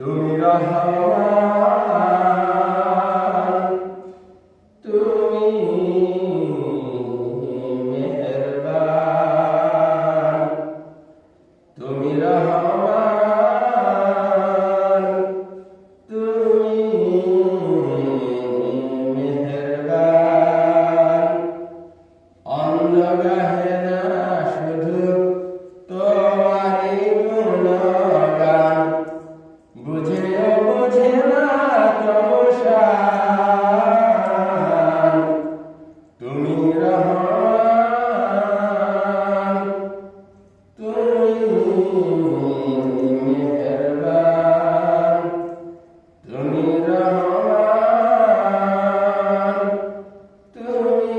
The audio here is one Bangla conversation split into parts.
তুমি রহমান, তুমি মেহেরবান, তুমি রহমান, তুমি মেহেরবান। অন্ধ গাহে না শুধু তোমারই গুণগান, বুঝেও বোঝে না তবু শান। তুমি রহমান, তুমি মেহেরবান, তুমি রহমান, তুমি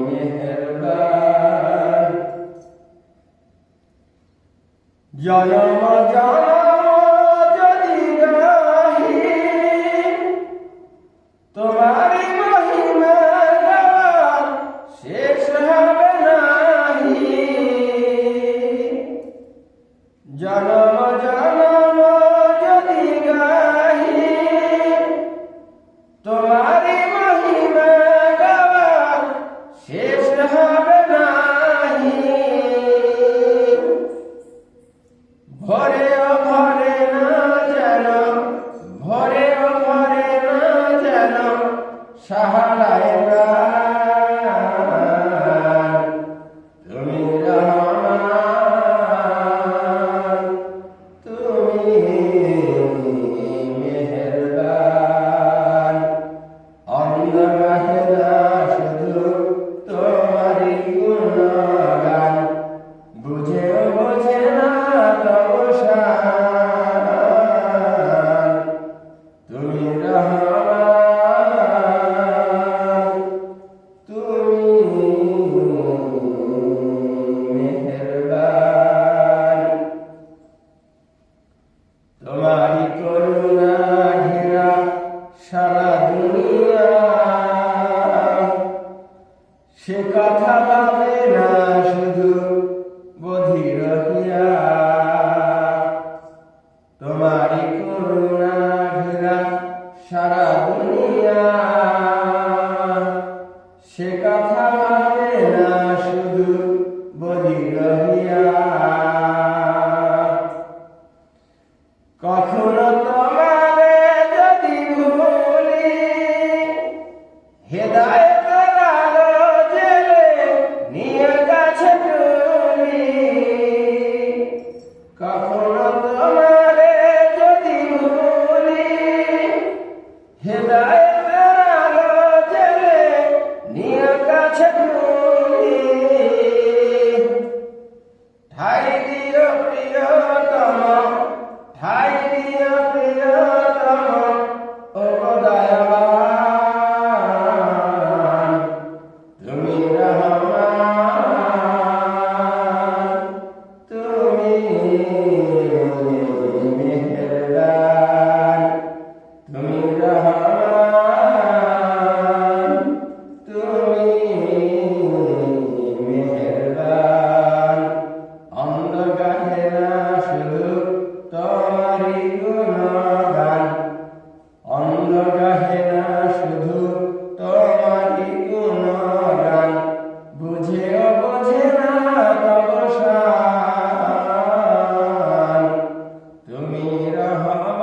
মেহেরবান। জনম জনম যদি গাহি তোমারি মহিমা গাওয়া শেষ হবে নাহি। জনম জনম যদি গাহি তোমারি মহিমা গাওয়া শেষ হবে নাহি। ভরেও ভরে না যেন, ভরেও ভরে না যেন সাহারায় প্রাণ। তুমি রহমান, তুমি মেহেরবান। অন্ধ গাহে না শুধু তোমারই গুণগান, বুঝেও বোঝে না তবু শান। তুমি রহমান, তুমি মেহেরবান। তোমারি করুণা ঘেরা সারা দুনিয়া, সে কথা ভাবে না শুধু বধির হিয়া। তোমারি করুণা ঘেরা সারা দুনিয়া, সে কথা ভাবে না শুধু বধির হিয়া। কখনো তোমারে যদি ভুলি, হেদায়েতের আলো জেলে নিয়ে কাছে তুলি। কখনো তোমারে যদি ভুলি, হেদায়েতের আলো জেলে নিয়ে কাছে তুলি। ঠাই দিও প্রিয়তম, ঠাই দিও প্রিয়তম ও দয়াবান। তুমি রহমান, তুমি মেহেরবান, তুমি রহমান, তুমি মেহেরবান। অন্ধ গাহে না শুধু তোমারি গুণগান, অন্ধ গাহে না শুধু তোমারি গুণগান, বুঝেও বোঝে না তবু শান। তুমি রহমান,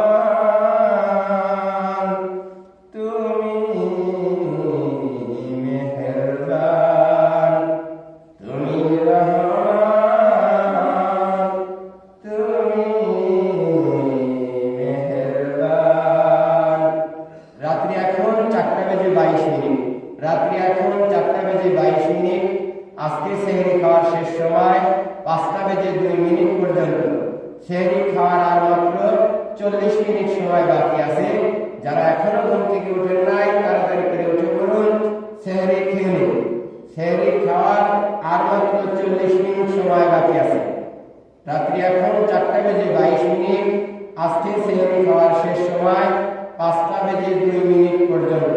তুমি মেহেরবান, তুমি রহমান, তুমি মেহেরবান। রাত্রি এখন 4:22। রাত্রি এখন 4:22। আজকে সেহরি খাওয়ার শেষ সময় 5:02 পর্যন্ত। সেহরি খাওয়ার আর মাত্র 40 মিনিট সময় বাকি আছে। যারা এখনো ঘুম থেকে উঠেন নাই তাড়াতাড়ি করে উঠে পড়ুন, সেহরি খেয়ে নিন। সেহরি খাওয়ার আর মাত্র 40 মিনিট সময় বাকি আছে। রাত্রি এখন 4:22। আজকে সেহরি খাওয়ার শেষ সময় 5:02 পর্যন্ত।